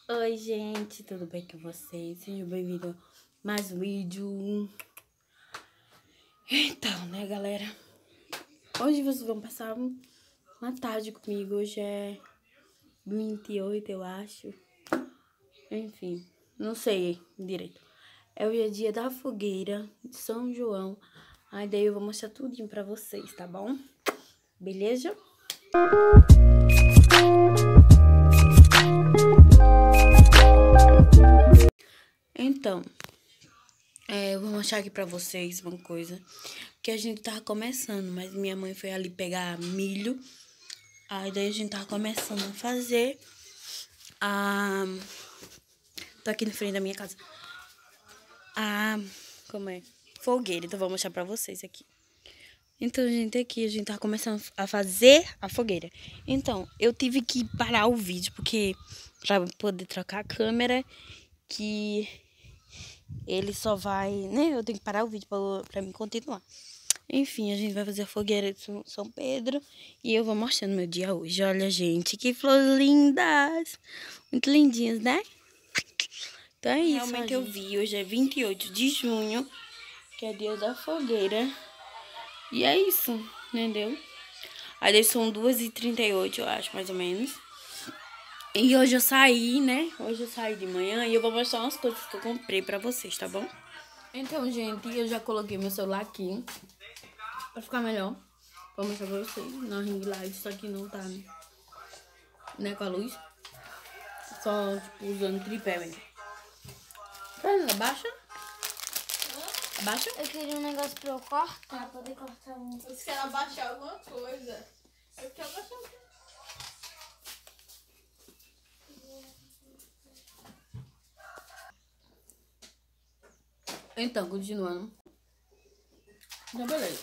Oi, gente, tudo bem com vocês? Sejam bem-vindos a mais um vídeo. Então, né, galera? Hoje vocês vão passar uma tarde comigo. Hoje é 28, eu acho. Enfim, não sei direito. É o dia da fogueira de São João. Aí daí eu vou mostrar tudinho pra vocês, tá bom? Beleza? Então, eu vou mostrar aqui pra vocês uma coisa que a gente tava começando, mas minha mãe foi ali pegar milho. Aí daí a gente tava começando a fazer a... Tô aqui na frente da minha casa. Como é? Fogueira, então vou mostrar pra vocês aqui. Então, gente, aqui a gente tava começando a fazer a fogueira. Então, eu tive que parar o vídeo, porque pra poder trocar a câmera, que ele só vai, né? Eu tenho que parar o vídeo pra mim continuar. Enfim, a gente vai fazer a fogueira de São Pedro e eu vou mostrando meu dia hoje. Olha, gente, que flores lindas! Muito lindinhas, né? Então é isso. Realmente eu vi, hoje é 28 de junho, que é dia da fogueira. E é isso, entendeu? Aí são 2h38, eu acho, mais ou menos. E hoje eu saí, né? Hoje eu saí de manhã e eu vou mostrar umas coisas que eu comprei pra vocês, tá bom? Então, gente, eu já coloquei meu celular aqui pra ficar melhor. Vou mostrar pra vocês na ring light, só que não tá, né, com a luz. Só, tipo, usando tripé mesmo. Fernanda, baixa. Baixa. Eu queria um negócio pra eu cortar, poder cortar um. Você quer abaixar alguma coisa? Eu quero abaixar alguma coisa. Então, continuando. Então, beleza.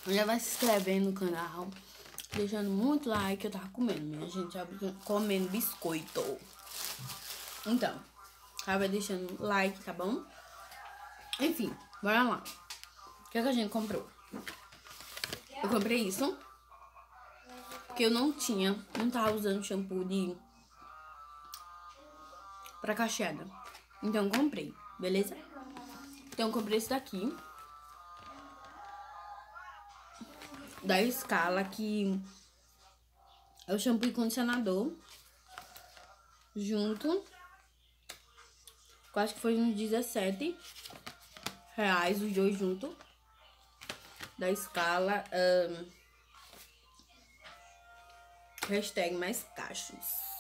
Já vai se inscrevendo no canal. Deixando muito like. Eu tava comendo, minha gente. Comendo biscoito. Então, vai deixando like, tá bom? Enfim, bora lá. O que é que a gente comprou? Eu comprei isso. Porque eu não tava usando shampoo pra cacheada. Então, eu comprei, beleza? Então, eu comprei esse daqui. Da Scala, que é o shampoo e condicionador. Junto. Eu acho que foi uns R$17 os dois juntos. Da Scala. Hashtag mais cachos.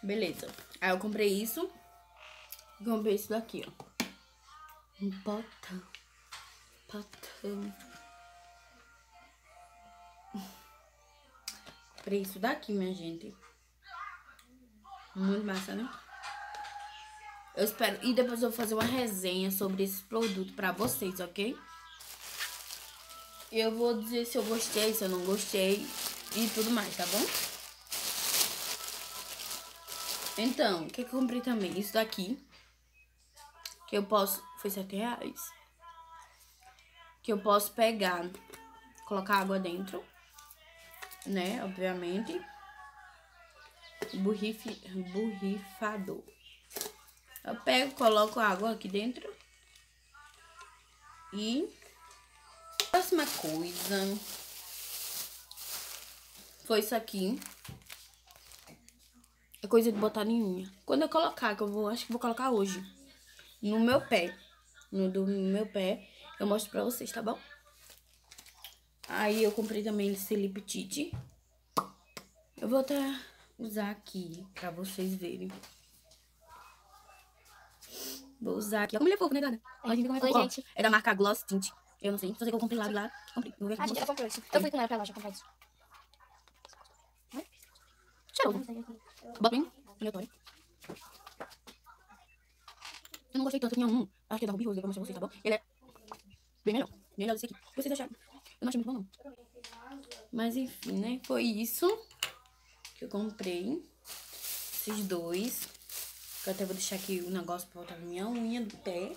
Beleza. Aí eu comprei isso. Comprei isso daqui, ó. Um potão. Comprei isso daqui, minha gente. Muito massa, né? Eu espero. E depois eu vou fazer uma resenha sobre esses produtos pra vocês, ok? Eu vou dizer se eu gostei, se eu não gostei e tudo mais, tá bom? Então, o que eu comprei também? Isso daqui. Que eu posso... Foi R$7. Que eu posso pegar, colocar água dentro, né? Obviamente. Borrifador. Eu pego, coloco a água aqui dentro. E... Próxima coisa... Foi isso aqui. É coisa de botar em unha. Quando eu colocar, que eu vou... Acho que vou colocar hoje. No meu pé. No meu pé. Eu mostro pra vocês, tá bom? Aí eu comprei também esse lip tint. Eu vou até usar aqui pra vocês verem. Vou usar aqui. Olha como ele é fofo, né, Dada? Oi, gente. É da marca Gloss Tint. Eu não sei. Só sei que eu comprei lá. Comprei. Vou ver aqui. Gente, eu comprei isso. Eu fui com ela pra loja comprar isso. Cheiroso. Bota bem. Aleatório. Eu não gostei tanto. Eu tinha um. Acho que é da Ruby Rose. Eu vou mostrar pra vocês, tá bom? Ele é bem melhor. Melhor desse aqui. O que vocês acharam? Eu não achei muito bom, não. Mas enfim, né? Foi isso que eu comprei. Esses dois. Eu até vou deixar aqui o negócio pra botar na minha unha do pé.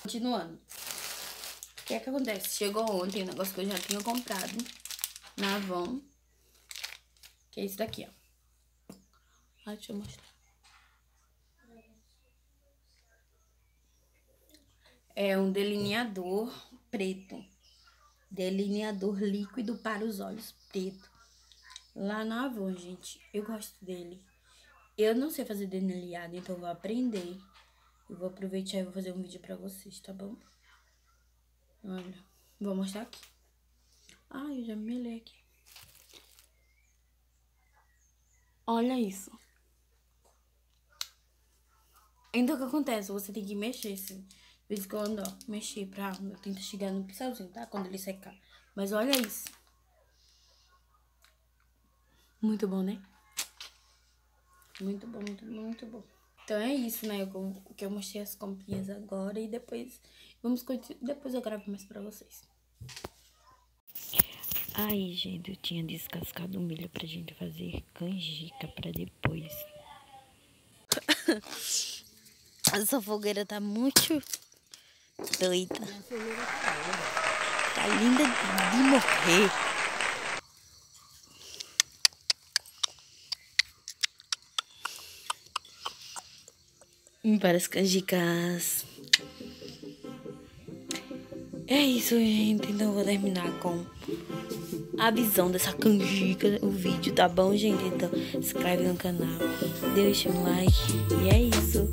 Continuando. O que é que acontece? Chegou ontem o negócio que eu já tinha comprado na Avon. Que é esse daqui, ó. Ah, deixa eu mostrar. É um delineador preto. Delineador líquido para os olhos, preto. Lá na Avon, gente. Eu gosto dele. Eu não sei fazer delineado, então eu vou aprender. Eu vou aproveitar e vou fazer um vídeo pra vocês, tá bom? Olha, vou mostrar aqui. Ai, eu já me melei aqui. Olha isso. Então, o que acontece? Você tem que mexer, assim. De vez em quando, ó, mexer pra tentar chegar no pincelzinho, tá? Quando ele secar. Mas olha isso. Muito bom, né? Muito bom, muito bom, muito bom. Então é isso, né? O que eu mostrei as comprinhas agora. E depois depois eu gravo mais pra vocês. Aí, gente, eu tinha descascado o milho pra gente fazer canjica pra depois. Essa fogueira tá muito doida. Tá linda de morrer. Para as canjicas. É isso, gente. Então eu vou terminar com a visão dessa canjica, o vídeo, tá bom, gente? Então se inscreve no canal, deixa um like e é isso.